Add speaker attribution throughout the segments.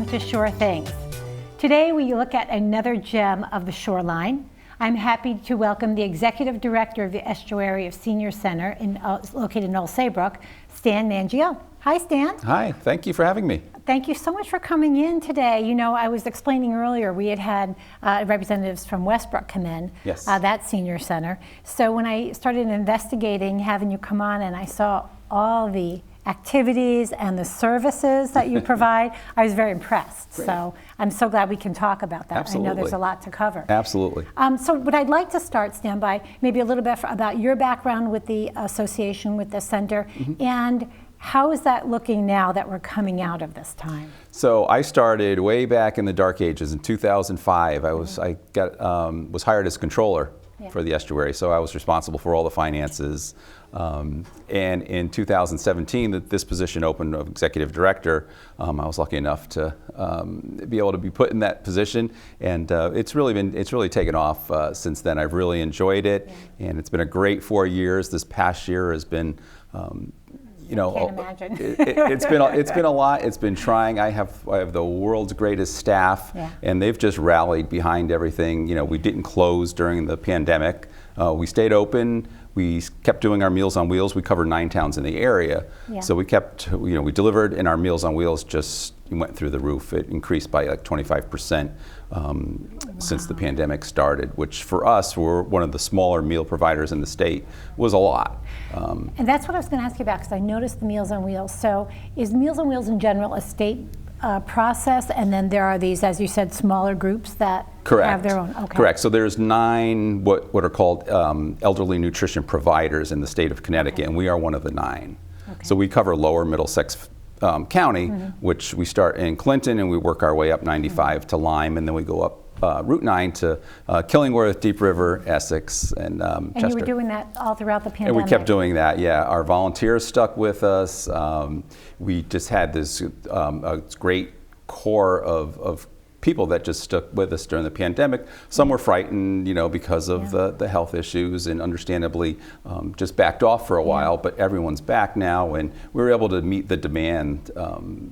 Speaker 1: to Shore Things. Today we look at another gem of the shoreline. I'm happy to welcome the Executive Director of the Estuary of Senior Center located in Old Saybrook, Stan Mingione. Hi, Stan.
Speaker 2: Hi, thank you for having me.
Speaker 1: Thank you so much for coming in today. You know, I was explaining earlier, we had representatives from Westbrook come in,
Speaker 2: yes.
Speaker 1: That senior center. So when I started investigating having you come on and I saw all the activities and the services that you provide, I was very impressed.
Speaker 2: Great.
Speaker 1: So I'm so glad we can talk about that.
Speaker 2: Absolutely.
Speaker 1: I know there's a lot to cover.
Speaker 2: Absolutely.
Speaker 1: So what I'd like to start, Stan, by maybe a little bit about your background with the association, with the center, and how is that looking now that we're coming out of this time?
Speaker 2: So I started way back in the dark ages in 2005. I was hired as controller for the estuary, so I was responsible for all the finances. And in 2017, this position opened of executive director. I was lucky enough to be able to be put in that position, and it's really taken off since then. I've really enjoyed it, and it's been a great 4 years. This past year has been. You know,
Speaker 1: can't imagine.
Speaker 2: It's been a lot. It's been trying. I have the world's greatest staff, and they've just rallied behind everything. You know, we didn't close during the pandemic. We stayed open. We kept doing our Meals on Wheels. We covered 9 towns in the area, so we kept. You know, we delivered, and our Meals on Wheels just went through the roof. It increased by like 25% since the pandemic started, which for us, we're one of the smaller meal providers in the state, was a lot.
Speaker 1: And that's what I was going to ask you about, because I noticed the Meals on Wheels. So is Meals on Wheels in general a state process, and then there are these, as you said, smaller groups that have their own? Okay.
Speaker 2: Correct. So there's 9 what are called elderly nutrition providers in the state of Connecticut, and we are one of the 9. Okay. So we cover lower Middlesex County, which we start in Clinton, and we work our way up 95 to Lyme, and then we go up Route 9 to Killingworth, Deep River, Essex, and Chester.
Speaker 1: And you were doing that all throughout the pandemic?
Speaker 2: And we kept doing that, yeah. Our volunteers stuck with us. We just had this great core of people that just stuck with us during the pandemic. Some were frightened, you know, because of the health issues, and understandably just backed off for a while, but everyone's back now, and we were able to meet the demand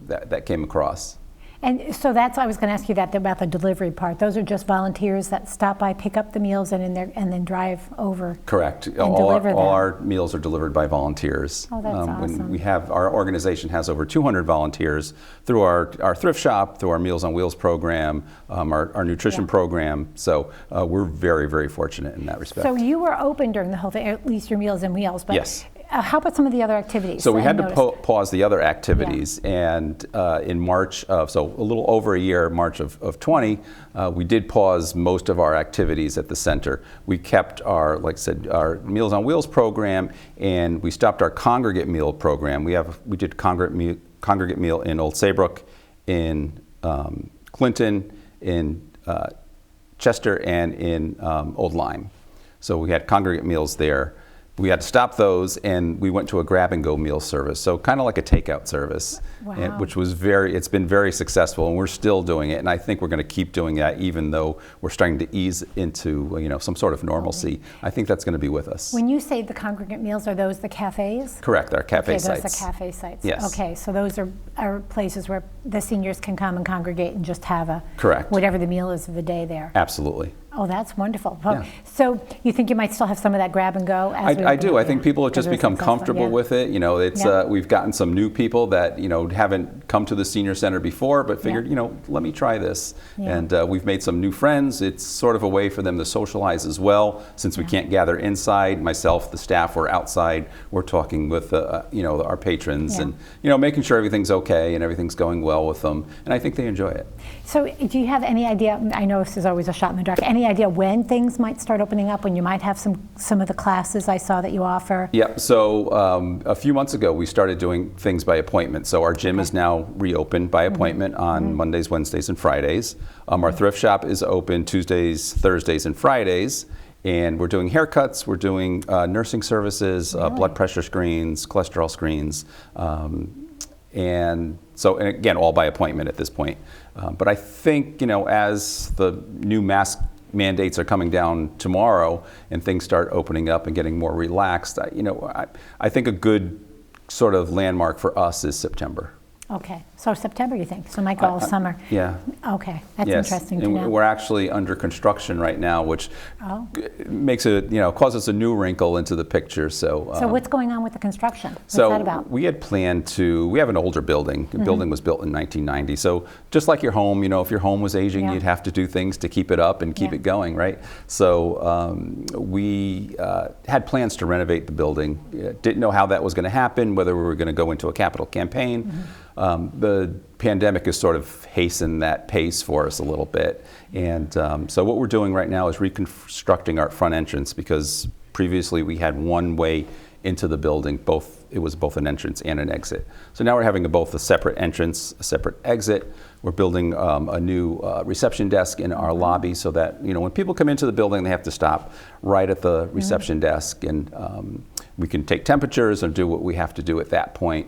Speaker 2: that came across.
Speaker 1: And so I was going to ask you that about the delivery part. Those are just volunteers that stop by, pick up the meals, and then drive over.
Speaker 2: Correct.
Speaker 1: And deliver them.
Speaker 2: All our meals are delivered by volunteers.
Speaker 1: Oh, that's awesome.
Speaker 2: Our organization has over 200 volunteers through our thrift shop, through our Meals on Wheels program, our nutrition program. So we're very, very fortunate in that respect.
Speaker 1: So you were open during the whole thing, at least your Meals on Wheels. But
Speaker 2: yes.
Speaker 1: How about some of the other activities?
Speaker 2: So we had to pause the other activities, and in March a little over a year, March of 20, we did pause most of our activities at the center. We kept our, like I said, our Meals on Wheels program, and we stopped our congregate meal program. We did congregate meal in Old Saybrook, in Clinton, in Chester, and in Old Lyme. So we had congregate meals there. We had to stop those, and we went to a grab-and-go meal service, so kind of like a takeout service, which was it's been very successful, and we're still doing it, and I think we're going to keep doing that, even though we're starting to ease into some sort of normalcy. I think that's going to be with us.
Speaker 1: When you say the congregate meals, are those the cafes?
Speaker 2: Correct, our cafe sites.
Speaker 1: Those are cafe sites.
Speaker 2: Yes.
Speaker 1: Okay, so those are places where the seniors can come and congregate and just have
Speaker 2: correct,
Speaker 1: whatever the meal is of the day there.
Speaker 2: Absolutely.
Speaker 1: Oh, that's wonderful. So you think you might still have some of that grab and go?
Speaker 2: I do. I think people have just become comfortable with it. You know, it's we've gotten some new people that haven't come to the senior center before, but figured let me try this. And we've made some new friends. It's sort of a way for them to socialize as well, since we can't gather inside. Myself, the staff, we're outside. We're talking with our patrons and making sure everything's okay and everything's going well with them. And I think they enjoy it.
Speaker 1: So do you have any idea? I know this is always a shot in the dark. Any idea when things might start opening up, when you might have some of the classes I saw that you offer?
Speaker 2: Yeah, so a few months ago we started doing things by appointment. So our gym is now reopened by appointment on Mondays, Wednesdays, and Fridays. Our thrift shop is open Tuesdays, Thursdays, and Fridays. And we're doing haircuts, we're doing nursing services, blood pressure screens, cholesterol screens, and again, all by appointment at this point. But I think, as the new mask mandates are coming down tomorrow and things start opening up and getting more relaxed, I think a good sort of landmark for us is September.
Speaker 1: Okay, so September, you think? So it might go all summer?
Speaker 2: Yeah.
Speaker 1: Okay, that's
Speaker 2: Yes.
Speaker 1: interesting to
Speaker 2: And
Speaker 1: know.
Speaker 2: we're actually under construction right now, which
Speaker 1: Oh.
Speaker 2: makes it, causes a new wrinkle into the picture. So
Speaker 1: What's going on with the construction? What's
Speaker 2: so
Speaker 1: that about?
Speaker 2: we had planned to, we have an older building. The building was built in 1990. So just like your home, if your home was aging,
Speaker 1: Yeah.
Speaker 2: you'd have to do things to keep it up and keep
Speaker 1: Yeah.
Speaker 2: it going, right? So we had plans to renovate the building. Didn't know how that was going to happen, whether we were going to go into a capital campaign. The pandemic has sort of hastened that pace for us a little bit. And so what we're doing right now is reconstructing our front entrance, because previously we had one way into the building. It was both an entrance and an exit. So now we're having both a separate entrance, a separate exit. We're building a new reception desk in our lobby, so that when people come into the building, they have to stop right at the reception desk, and we can take temperatures and do what we have to do at that point.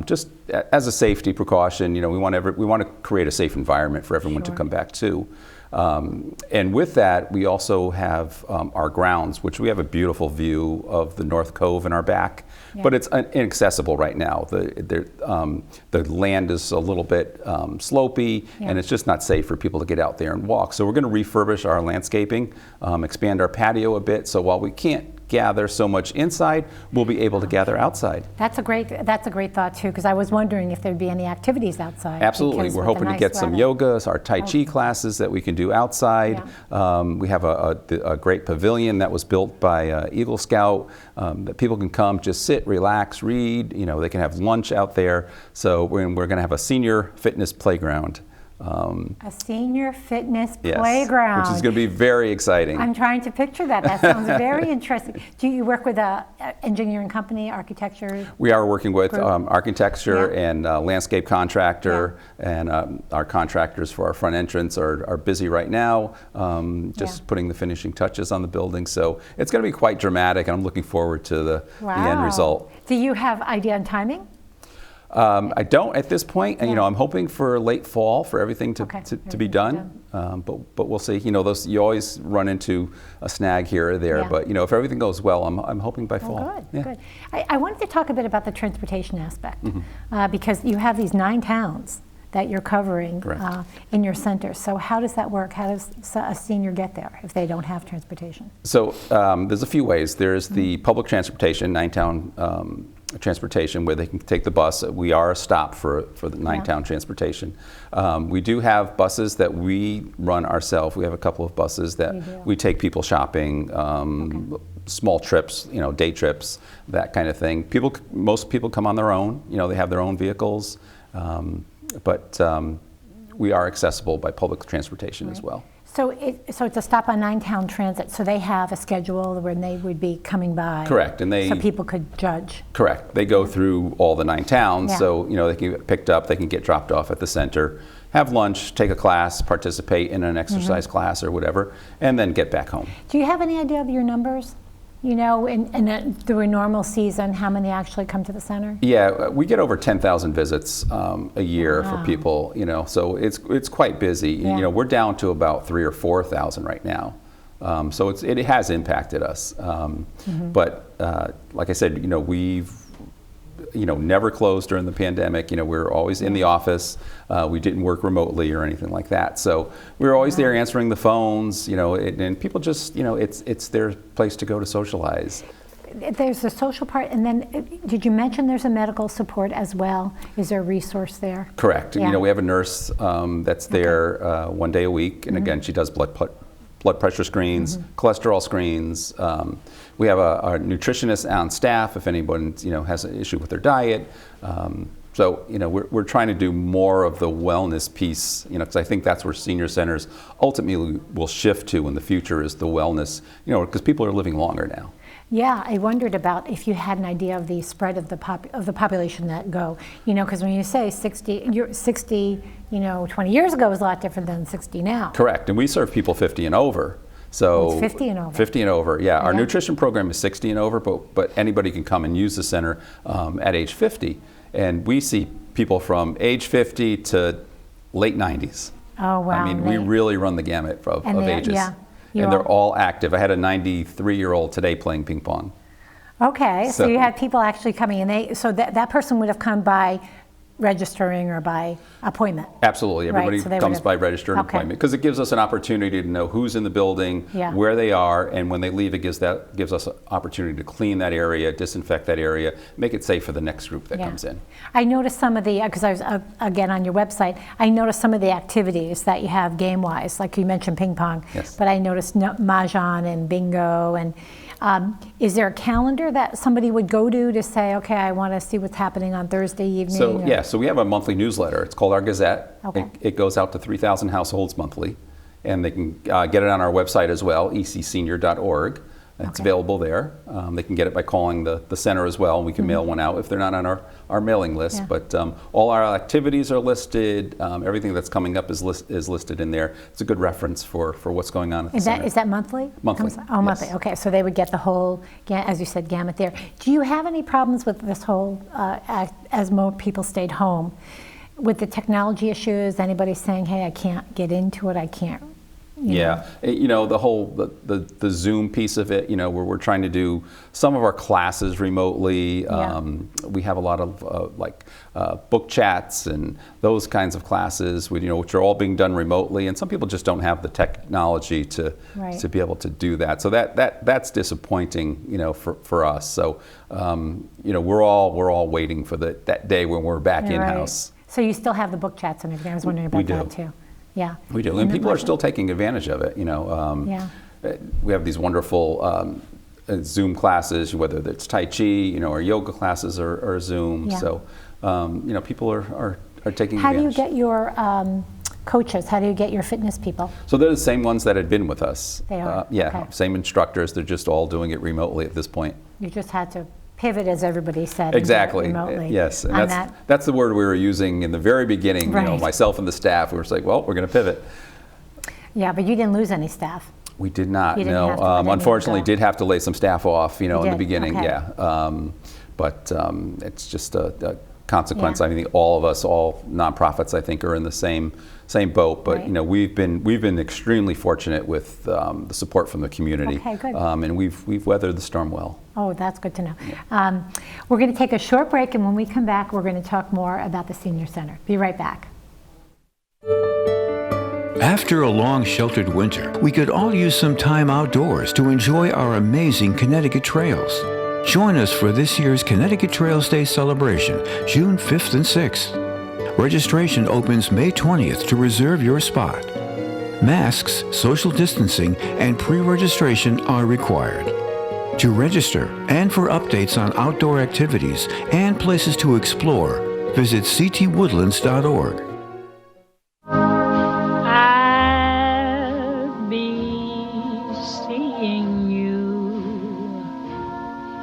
Speaker 2: Just as a safety precaution, we want to create a safe environment for everyone to come back to. And with that, we also have our grounds, which we have a beautiful view of the North Cove in our back, but it's inaccessible right now. The land is a little bit slopey, and it's just not safe for people to get out there and walk. So we're going to refurbish our landscaping, expand our patio a bit, so while we can't gather so much inside, we'll be able to gather outside.
Speaker 1: That's a great thought too, because I was wondering if there'd be any activities outside.
Speaker 2: Absolutely.
Speaker 1: because
Speaker 2: We're
Speaker 1: with the
Speaker 2: hoping to
Speaker 1: nice
Speaker 2: get some
Speaker 1: weather.
Speaker 2: yoga, our Tai Chi classes that we can do outside. We have a great pavilion that was built by Eagle Scout that people can come, just sit, relax, read. They can have lunch out there. So we're going to have a senior fitness playground.
Speaker 1: A senior fitness
Speaker 2: Yes,
Speaker 1: playground.
Speaker 2: which is going to be very exciting.
Speaker 1: I'm trying to picture that. That sounds very interesting. Do you work with a engineering company, architecture?
Speaker 2: We are working with
Speaker 1: group?
Speaker 2: architecture and landscape contractor, and our contractors for our front entrance are busy right now, just putting the finishing touches on the building. So it's going to be quite dramatic, and I'm looking forward to the end result.
Speaker 1: Do you have idea on timing?
Speaker 2: I don't at this point, and I'm hoping for late fall for everything to be done. But we'll see. You always run into a snag here or there.
Speaker 1: Yeah.
Speaker 2: But if everything goes well, I'm hoping by fall.
Speaker 1: Good,
Speaker 2: Yeah.
Speaker 1: good. I wanted to talk a bit about the transportation aspect, because you have these 9 towns that you're covering in your center. So how does that work? How does a senior get there if they don't have transportation?
Speaker 2: So there's a few ways. There's the public transportation, 9-town transportation, where they can take the bus. We are a stop for the 9-town transportation. We do have buses that we run ourselves. We have a couple of buses that we take people shopping, small trips, day trips, that kind of thing. Most people come on their own. They have their own vehicles, but we are accessible by public transportation as well.
Speaker 1: So it's a stop on 9-town transit. So they have a schedule when they would be coming by.
Speaker 2: Correct, and
Speaker 1: so people could judge.
Speaker 2: Correct. They go through all the 9 towns,
Speaker 1: Yeah.
Speaker 2: so they can get picked up, they can get dropped off at the center, have lunch, take a class, participate in an exercise class or whatever, and then get back home.
Speaker 1: Do you have any idea of your numbers? Through a normal season, how many actually come to the center?
Speaker 2: Yeah, we get over 10,000 visits a year for people, so it's quite busy.
Speaker 1: Yeah.
Speaker 2: We're down to about 3,000 or 4,000 right now. So it has impacted us. But like I said, we've never closed during the pandemic. We're always in the office. We didn't work remotely or anything like that. So we were always there answering the phones, and people just, it's their place to go to socialize.
Speaker 1: There's the social part, and then did you mention there's a medical support as well? Is there a resource there?
Speaker 2: Correct.
Speaker 1: Yeah.
Speaker 2: We have a nurse that's there 1 day a week, and again, she does blood pressure screens, cholesterol screens. We have a nutritionist on staff if anyone has an issue with their diet. So we're trying to do more of the wellness piece, because I think that's where senior centers ultimately will shift to in the future, is the wellness, because people are living longer now.
Speaker 1: Yeah, I wondered about if you had an idea of the spread of the population that go, because when you say 60, 20 years ago was a lot different than 60 now.
Speaker 2: Correct, and we serve people 50 and over. So
Speaker 1: it's 50 and over.
Speaker 2: 50 and over, yeah. Our nutrition program is 60 and over, but anybody can come and use the center at age 50. And we see people from age 50 to late 90s.
Speaker 1: Oh, wow.
Speaker 2: I mean, we really run the gamut of ages.
Speaker 1: Yeah.
Speaker 2: And they're all active. I had a 93-year-old today playing ping pong.
Speaker 1: Okay, so you had people actually coming, and so that person would have come by registering or by appointment?
Speaker 2: Absolutely.
Speaker 1: Right,
Speaker 2: Everybody
Speaker 1: so they
Speaker 2: comes
Speaker 1: would've-
Speaker 2: by register and
Speaker 1: Okay.
Speaker 2: appointment because it gives us an opportunity to know who's in the building,
Speaker 1: Yeah.
Speaker 2: where they are, and when they leave, it gives us an opportunity to clean that area, disinfect that area, make it safe for the next group that
Speaker 1: Yeah.
Speaker 2: comes in.
Speaker 1: I noticed some of the, because I was, again, on your website, I noticed some of the activities that you have game-wise, like you mentioned ping pong.
Speaker 2: Yes.
Speaker 1: But I noticed mahjong and bingo, and is there a calendar that somebody would go to say, okay, I want to see what's happening on Thursday evening?
Speaker 2: So,
Speaker 1: or-
Speaker 2: yeah, so we have a monthly newsletter. It's called our Gazette.
Speaker 1: Okay.
Speaker 2: It goes out to 3,000 households monthly, and they can get it on our website as well, ecsenior.org. It's
Speaker 1: Okay.
Speaker 2: available there. They can get it by calling the center as well, and we can mail one out if they're not on our mailing list.
Speaker 1: Yeah.
Speaker 2: But all our activities are listed. Everything that's coming up is listed in there. It's a good reference for what's going on at the center.
Speaker 1: Is that monthly?
Speaker 2: Monthly,
Speaker 1: Oh, monthly.
Speaker 2: yes.
Speaker 1: Okay, so they would get the whole, as you said, gamut there. Do you have any problems with this whole, as more people stayed home, with the technology issues? Anybody saying, hey, I can't get into it, I can't?
Speaker 2: Yeah, the whole the Zoom piece of it, where we're trying to do some of our classes remotely.
Speaker 1: Yeah.
Speaker 2: We have a lot of book chats and those kinds of classes, which are all being done remotely, and some people just don't have the technology to
Speaker 1: Right.
Speaker 2: to be able to do that. So that's disappointing, for us. So we're all waiting for that day when we're back
Speaker 1: You're
Speaker 2: in
Speaker 1: right.
Speaker 2: house.
Speaker 1: So you still have the book chats and everything? I was wondering about
Speaker 2: We do.
Speaker 1: that too. Yeah.
Speaker 2: We do, and people are still taking advantage of it.
Speaker 1: Yeah.
Speaker 2: We have these wonderful Zoom classes, whether it's Tai Chi, or yoga classes or Zoom.
Speaker 1: Yeah.
Speaker 2: So, people are taking
Speaker 1: How do you
Speaker 2: advantage.
Speaker 1: get your coaches? How do you get your fitness people?
Speaker 2: So they're the same ones that had been with us.
Speaker 1: They are?
Speaker 2: Yeah,
Speaker 1: Okay.
Speaker 2: same instructors. They're just all doing it remotely at this point.
Speaker 1: You just had to pivot, as everybody said, and do it
Speaker 2: Exactly.
Speaker 1: remotely.
Speaker 2: Yes, and
Speaker 1: On
Speaker 2: that's the word we were using in the very beginning.
Speaker 1: Right.
Speaker 2: Myself and the staff. We were like, well, we're going to pivot.
Speaker 1: Yeah, but you didn't lose any staff.
Speaker 2: We did not.
Speaker 1: You didn't
Speaker 2: No.
Speaker 1: have to let anyone
Speaker 2: Unfortunately,
Speaker 1: go.
Speaker 2: did have to lay some staff off. In the
Speaker 1: did?
Speaker 2: beginning.
Speaker 1: Okay.
Speaker 2: Yeah. But it's just a consequence.
Speaker 1: Yeah.
Speaker 2: I think all of us, all nonprofits, I think, are in the same boat. But
Speaker 1: Right.
Speaker 2: we've been extremely fortunate with the support from the community.
Speaker 1: Okay, good.
Speaker 2: And we've weathered the storm well.
Speaker 1: Oh, that's good to know. We're going to take a short break, and when we come back, we're going to talk more about the Senior Center. Be right back.
Speaker 3: After a long sheltered winter, we could all use some time outdoors to enjoy our amazing Connecticut trails. Join us for this year's Connecticut Trails Day celebration, June 5th and 6th. Registration opens May 20th to reserve your spot. Masks, social distancing, and pre-registration are required. To register and for updates on outdoor activities and places to explore, visit ctwoodlands.org.
Speaker 4: I'll be seeing you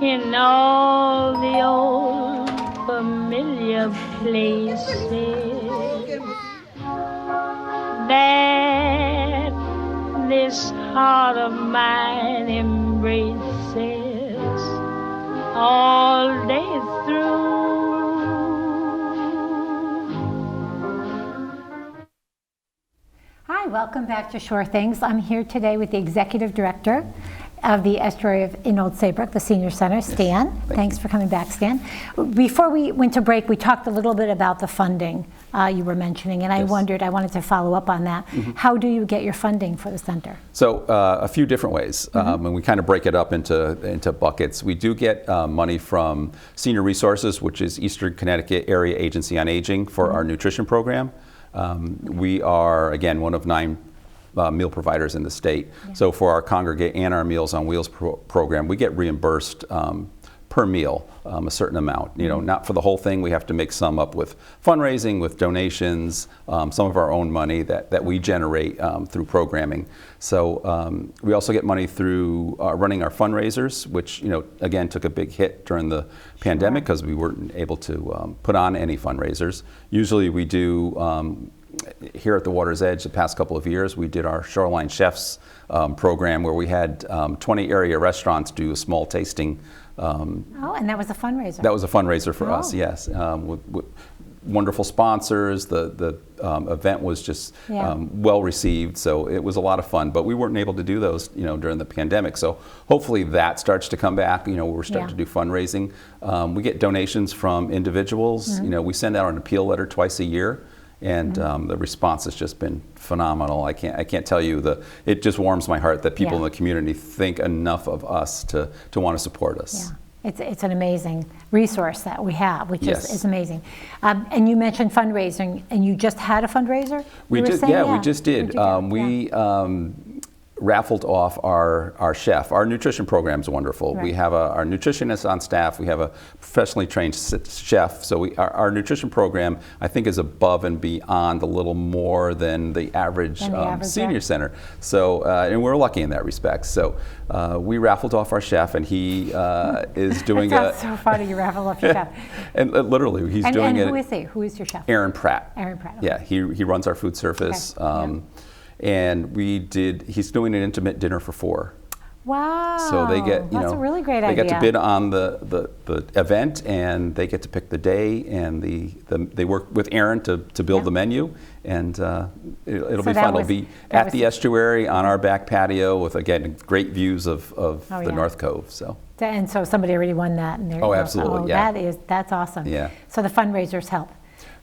Speaker 4: in all the old familiar places that this heart of mine embraces all day through.
Speaker 1: Hi, welcome back to Sure Things. I'm here today with the Executive Director of the Estuary in Old Saybrook, the Senior Center, Stan. Thanks for coming back, Stan. Before we went to break, we talked a little bit about the funding you were mentioning, and I
Speaker 2: Yes.
Speaker 1: wanted to follow up on that. How do you get your funding for the center?
Speaker 2: So a few different ways, and we kind of break it up into buckets. We do get money from Senior Resources, which is Eastern Connecticut Area Agency on Aging, for our nutrition program. We are, again, one of 9 meal providers in the state. So for our Congregate and our Meals on Wheels program, we get reimbursed per meal a certain amount. Not for the whole thing. We have to make some up with fundraising, with donations, some of our own money that we generate through programming. So we also get money through running our fundraisers, which again took a big hit during the pandemic because we weren't able to put on any fundraisers. Usually we do. Here at the Water's Edge, the past couple of years, we did our Shoreline Chefs program where we had 20 area restaurants do a small tasting.
Speaker 1: Oh, and that was a fundraiser.
Speaker 2: That was a fundraiser for us,
Speaker 1: Oh.
Speaker 2: yes. wonderful sponsors. The event was just well received, so it was a lot of fun. But we weren't able to do those, during the pandemic. So hopefully that starts to come back. We're starting to do fundraising. We get donations from individuals. We send out an appeal letter twice a year. And the response has just been phenomenal. I can't tell you, it just warms my heart that people in the community think enough of us to want to support us.
Speaker 1: Yeah. It's an amazing resource that we have, which is amazing. And you mentioned fundraising, and you just had a fundraiser?
Speaker 2: We just did. We raffled off our chef. Our nutrition program is wonderful.
Speaker 1: Right.
Speaker 2: We have our nutritionist on staff. We have a professionally trained chef. So our nutrition program, I think, is above and beyond a little more than the average senior center. So, and we're lucky in that respect. So we raffled off our chef, and he is doing
Speaker 1: That's so funny, you raffle off your chef.
Speaker 2: And literally, he's doing it.
Speaker 1: And who is he? Who is your chef?
Speaker 2: Aaron Pratt.
Speaker 1: Aaron Pratt. Okay.
Speaker 2: Yeah, he runs our food service.
Speaker 1: Okay.
Speaker 2: And he's doing an intimate dinner for 4.
Speaker 1: Wow.
Speaker 2: So they get,
Speaker 1: that's a really great
Speaker 2: they
Speaker 1: idea.
Speaker 2: get to bid on the event, and they get to pick the day, and they work with Aaron to build the menu, and it'll be fun. It'll be at the Estuary on our back patio with, again, great views of the North Cove. So.
Speaker 1: And so somebody already won that. And
Speaker 2: absolutely,
Speaker 1: that's awesome.
Speaker 2: Yeah.
Speaker 1: So the fundraisers help.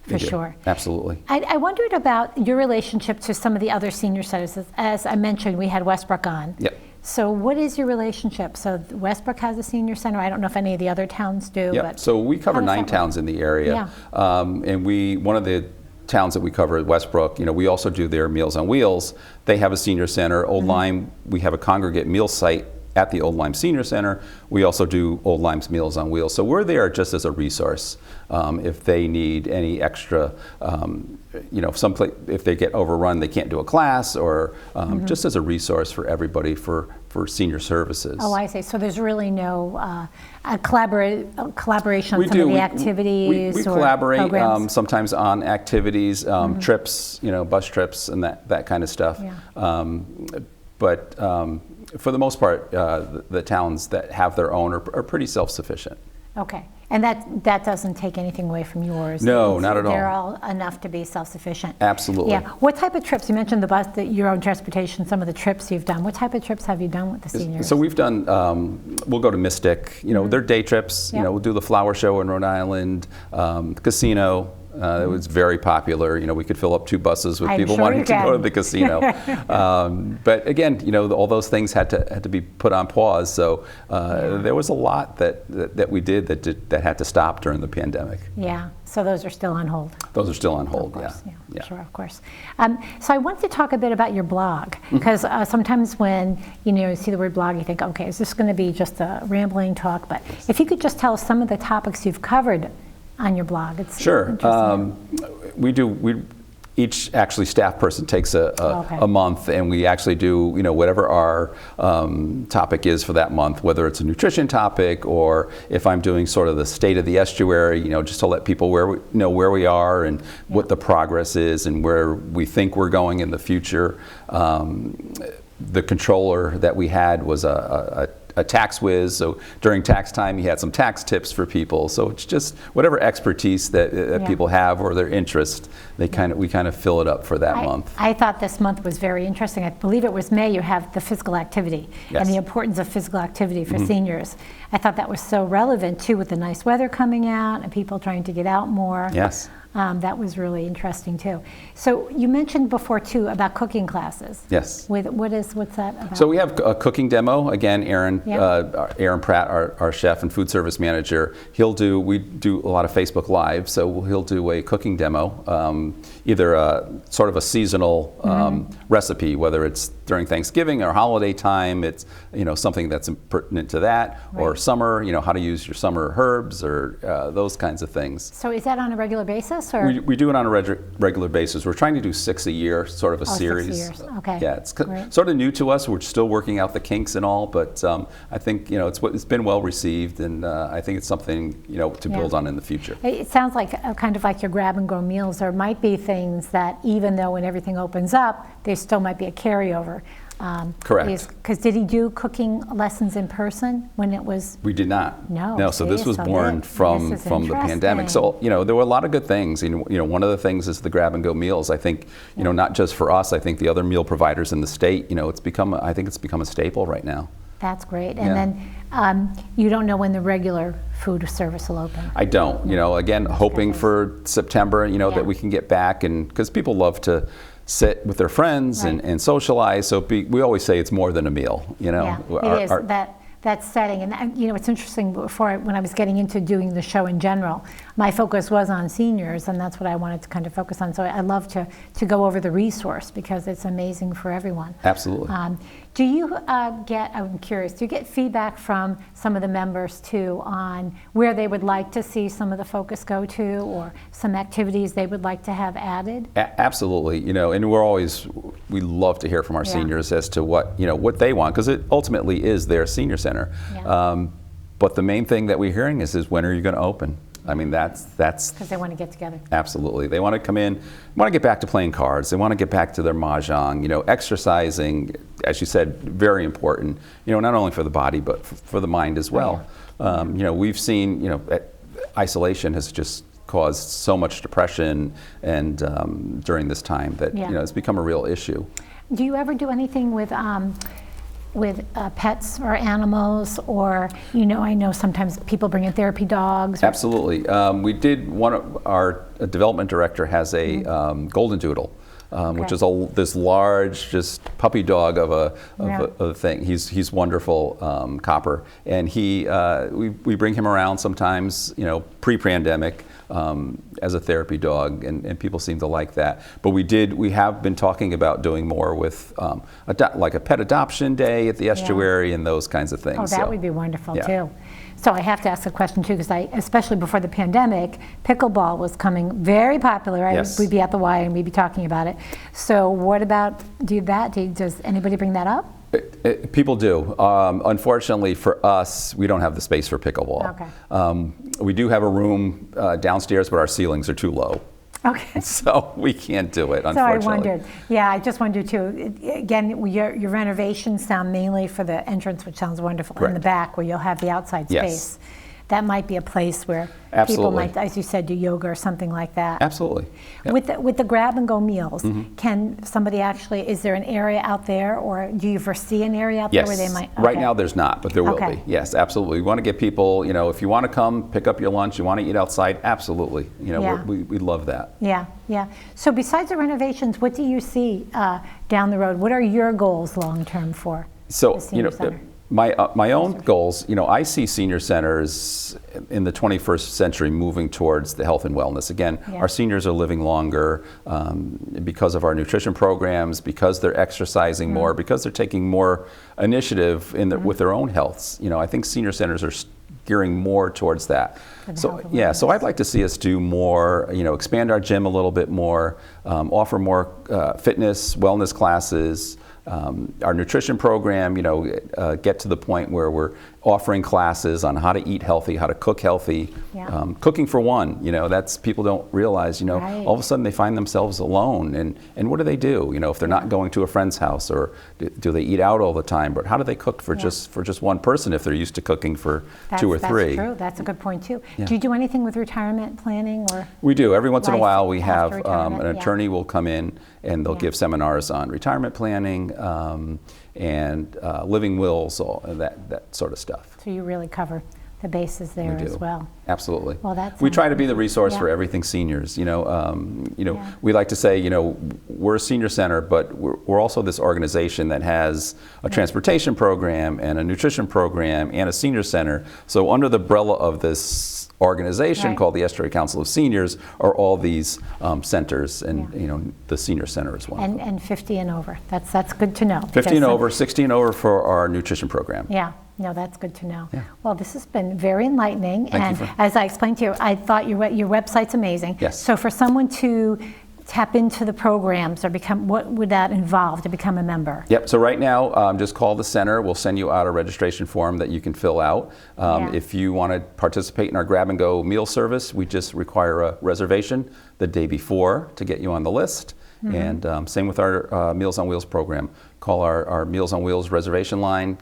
Speaker 1: For sure.
Speaker 2: Absolutely.
Speaker 1: I wondered about your relationship to some of the other senior centers. As I mentioned, we had Westbrook on.
Speaker 2: Yep.
Speaker 1: So what is your relationship? So Westbrook has a senior center. I don't know if any of the other towns do.
Speaker 2: Yep.
Speaker 1: But
Speaker 2: so we cover 9 towns in the area.
Speaker 1: Yeah.
Speaker 2: And one of the towns that we cover at Westbrook, we also do their Meals on Wheels. They have a senior center. Old Lyme, we have a congregate meal site at the Old Lyme Senior Center. We also do Old Lyme's Meals on Wheels. So we're there just as a resource if they need any extra, if they get overrun, they can't do a class, or just as a resource for everybody for senior services.
Speaker 1: Oh, I see. So there's really no collaboration on some of the activities
Speaker 2: we
Speaker 1: or
Speaker 2: collaborate
Speaker 1: programs?
Speaker 2: Sometimes on activities, trips, bus trips and that kind of stuff.
Speaker 1: Yeah.
Speaker 2: But for the most part, the towns that have their own are pretty self-sufficient.
Speaker 1: Okay. And that doesn't take anything away from yours?
Speaker 2: No, not at all.
Speaker 1: They're all enough to be self-sufficient?
Speaker 2: Absolutely.
Speaker 1: Yeah. What type of trips? You mentioned the bus, your own transportation, some of the trips you've done. What type of trips have you done with the seniors?
Speaker 2: So we've done, we'll go to Mystic, they're day trips, we'll do the flower show in Rhode Island, casino. It was very popular. We could fill up 2 buses with people wanting to go to the casino. But again, all those things had to be put on pause. So there was a lot that we did that had to stop during the pandemic.
Speaker 1: Yeah. So those are still on hold.
Speaker 2: Those are still on hold.
Speaker 1: Yeah. Sure, of course. So I wanted to talk a bit about your blog, because sometimes when you see the word blog, you think, okay, is this going to be just a rambling talk? But if you could just tell us some of the topics you've covered on your blog. It's
Speaker 2: sure. Each actually staff person takes a month, and we actually do whatever our topic is for that month, whether it's a nutrition topic or if I'm doing sort of the state of the estuary, just to let people know where we are and what the progress is and where we think we're going in the future. The controller that we had was a tax whiz, so during tax time he had some tax tips for people. So it's just whatever expertise that people have or their interest, we kind of fill it up for that month.
Speaker 1: I thought this month was very interesting. I believe it was May. You have the physical activity and the importance of physical activity for seniors. I thought that was so relevant too, with the nice weather coming out and people trying to get out more.
Speaker 2: Yes.
Speaker 1: That was really interesting too. So you mentioned before too about cooking classes.
Speaker 2: Yes.
Speaker 1: What's that about?
Speaker 2: So we have a cooking demo. Again, Aaron Pratt, our chef and food service manager, we do a lot of Facebook Live, so he'll do a cooking demo, either sort of a seasonal recipe, whether it's during Thanksgiving or holiday time. It's something that's pertinent to that, or summer. How to use your summer herbs or those kinds of things.
Speaker 1: So is that on a regular basis? Or?
Speaker 2: We do it on a regular basis. We're trying to do 6 a year, sort of a series.
Speaker 1: 6 years. Okay.
Speaker 2: Yeah, it's sort of new to us. We're still working out the kinks and all, but I think it's been well received, and I think it's something to build on in the future.
Speaker 1: It sounds like kind of like your grab and go meals. There might be things that even though when everything opens up, there still might be a carryover.
Speaker 2: Correct.
Speaker 1: Because did he do cooking lessons in person when it was?
Speaker 2: We did not.
Speaker 1: No.
Speaker 2: No, so this was born from
Speaker 1: this is
Speaker 2: the pandemic.
Speaker 1: interesting.
Speaker 2: So, there were a lot of good things. One of the things is the grab-and-go meals. I think, not just for us, I think the other meal providers in the state, I think it's become a staple right now.
Speaker 1: That's great. And then you don't know when the regular food service will open?
Speaker 2: I don't. Again, hoping for September, that we can get back, and because people love to sit with their friends and socialize. So we always say it's more than a meal.
Speaker 1: Yeah, it is. That setting, and it's interesting. When I was getting into doing the show in general, my focus was on seniors, and that's what I wanted to kind of focus on. So I love to go over the resource because it's amazing for everyone.
Speaker 2: Absolutely.
Speaker 1: Do you I'm curious, do you get feedback from some of the members too on where they would like to see some of the focus go to, or some activities they would like to have added?
Speaker 2: Absolutely, and we love to hear from our seniors as to what they want, because it ultimately is their senior center.
Speaker 1: Yeah.
Speaker 2: But the main thing that we're hearing is when are you going to open? I mean, that's
Speaker 1: because they want to get together.
Speaker 2: Absolutely. They want to come in, want to get back to playing cards. They want to get back to their mahjong, exercising, as you said, very important, not only for the body, but for the mind as well. We've seen, isolation has just caused so much depression and during this time that, it's become a real issue.
Speaker 1: Do you ever do anything with pets or animals, or I know sometimes people bring in therapy dogs?
Speaker 2: Absolutely. We did our development director has a golden doodle, which is this large, just puppy dog of a thing. He's wonderful, Copper, and we bring him around sometimes, pre-pandemic. As a therapy dog, and people seem to like that. But we have been talking about doing more with like a pet adoption day at the Estuary and those kinds of things.
Speaker 1: Oh, that would be wonderful too. So I have to ask a question too, because especially before the pandemic, pickleball was coming very popular. We'd be at the Y and we'd be talking about it. So what about does anybody bring that up?
Speaker 2: People do. Unfortunately for us, we don't have the space for pickleball.
Speaker 1: Okay.
Speaker 2: We do have a room downstairs, but our ceilings are too low.
Speaker 1: Okay.
Speaker 2: So we can't do it,
Speaker 1: So
Speaker 2: unfortunately.
Speaker 1: I wondered. Yeah, I just wondered too. Again, your renovations sound mainly for the entrance, which sounds wonderful,
Speaker 2: Correct.
Speaker 1: in the back where you'll have the outside space.
Speaker 2: Yes.
Speaker 1: That might be a place where people might, as you said, do yoga or something like that.
Speaker 2: Absolutely. Yep.
Speaker 1: With the grab and go meals, can somebody actually, is there an area out there, or do you foresee an area out there where they might? Okay.
Speaker 2: Right now there's not, but there will be. Yes, absolutely. We want to get people, if you want to come, pick up your lunch, you want to eat outside, absolutely. We love that.
Speaker 1: Yeah, yeah. So besides the renovations, what do you see down the road? What are your goals long term for the senior center?
Speaker 2: My own goals, I see senior centers in the 21st century moving towards the health and wellness. Again, our seniors are living longer because of our nutrition programs, because they're exercising more, because they're taking more initiative with their own healths. I think senior centers are gearing more towards that. So I'd like to see us do more, expand our gym a little bit more, offer more fitness, wellness classes. Our nutrition program, get to the point where we're offering classes on how to eat healthy, how to cook healthy, cooking for one. That's people don't realize. All of a sudden they find themselves alone, and what do they do? If they're not going to a friend's house, or do they eat out all the time? But how do they cook for just one person if they're used to cooking for two or three?
Speaker 1: That's true. That's a good point too.
Speaker 2: Yeah.
Speaker 1: Do you do anything with retirement planning, or?
Speaker 2: We do. Every once in a while, we have
Speaker 1: retirement?
Speaker 2: an attorney will come in and they'll give seminars on retirement planning and living wills, all that sort of stuff.
Speaker 1: So you really cover the bases there as well.
Speaker 2: Absolutely.
Speaker 1: Well,
Speaker 2: we try to be the resource for everything seniors. We like to say, we're a senior center, but we're also this organization that has a transportation program and a nutrition program and a senior center. So under the umbrella of this organization called the Estuary Council of Seniors are all these centers, and the senior center is one.
Speaker 1: And 50 and over. That's good to know.
Speaker 2: 50 and over, 60 and over for our nutrition program.
Speaker 1: Yeah. No, that's good to know. Yeah. Well, this has been very enlightening,
Speaker 2: Thank
Speaker 1: and as I explained to you, I thought your website's amazing.
Speaker 2: Yes.
Speaker 1: So for someone to tap into the programs or become, what would that involve to become a member?
Speaker 2: Yep, so right now, just call the center. We'll send you out a registration form that you can fill out.
Speaker 1: Yeah.
Speaker 2: If you want to participate in our grab-and-go meal service, we just require a reservation the day before to get you on the list.
Speaker 1: Mm-hmm.
Speaker 2: And same with our Meals on Wheels program. Call our Meals on Wheels reservation line,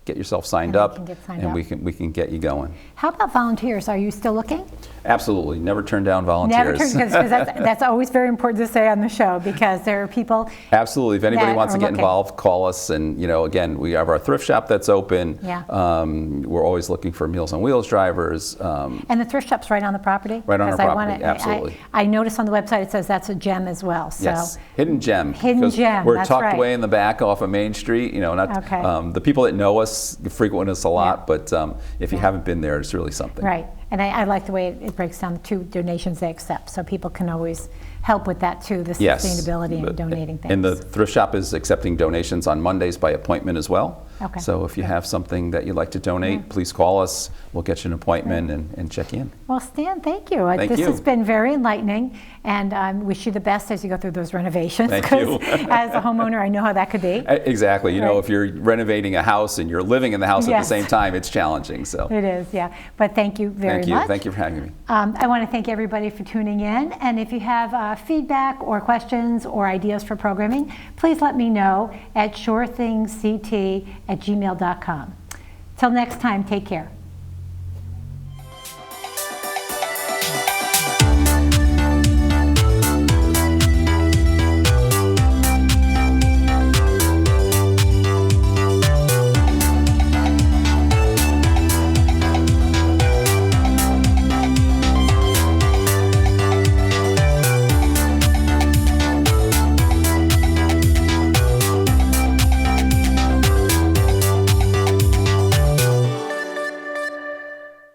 Speaker 2: get yourself signed
Speaker 1: And we
Speaker 2: up,
Speaker 1: can get signed
Speaker 2: and
Speaker 1: up.
Speaker 2: we can get you going.
Speaker 1: How about volunteers? Are you still looking?
Speaker 2: Absolutely, never turn down volunteers.
Speaker 1: Never, because that's always very important to say on the show, because there are people.
Speaker 2: Absolutely. If anybody
Speaker 1: that
Speaker 2: wants to
Speaker 1: are
Speaker 2: get
Speaker 1: looking.
Speaker 2: involved, call us. And again, we have our thrift shop that's open.
Speaker 1: Yeah.
Speaker 2: We're always looking for Meals on Wheels drivers.
Speaker 1: And the thrift shop's right on the property?
Speaker 2: Right on our
Speaker 1: 'Cause I
Speaker 2: property,
Speaker 1: wanna-
Speaker 2: absolutely.
Speaker 1: I noticed on the website it says that's a gem as well. So.
Speaker 2: Yes, hidden gem.
Speaker 1: Hidden
Speaker 2: 'Cause
Speaker 1: gem,
Speaker 2: We're
Speaker 1: that's
Speaker 2: tucked
Speaker 1: right.
Speaker 2: away in the back off of Main Street. Not
Speaker 1: Okay.
Speaker 2: the people that know us frequent us a lot,
Speaker 1: Yeah.
Speaker 2: but if you haven't been there, it's really something.
Speaker 1: Right. And I like the way it breaks down the two donations they accept, so people can always help with that too, the
Speaker 2: Yes.
Speaker 1: sustainability and donating things.
Speaker 2: And the thrift shop is accepting donations on Mondays by appointment as well.
Speaker 1: Okay.
Speaker 2: So if you have something that you'd like to donate, please call us. We'll get you an appointment and check you in.
Speaker 1: Well, Stan, thank you.
Speaker 2: Thank
Speaker 1: This
Speaker 2: you.
Speaker 1: has been very enlightening, and I wish you the best as you go through those renovations.
Speaker 2: Thank you.
Speaker 1: 'Cause as a homeowner, I know how that could be.
Speaker 2: Exactly.
Speaker 1: Right.
Speaker 2: If you're renovating a house and you're living in the house at
Speaker 1: Yes.
Speaker 2: the same time, it's challenging. So
Speaker 1: It is, yeah. But thank you very
Speaker 2: thank you.
Speaker 1: much.
Speaker 2: Thank you for having me.
Speaker 1: I want to thank everybody for tuning in, and if you have feedback or questions or ideas for programming, please let me know at surethingsct@gmail.com. Till next time, take care.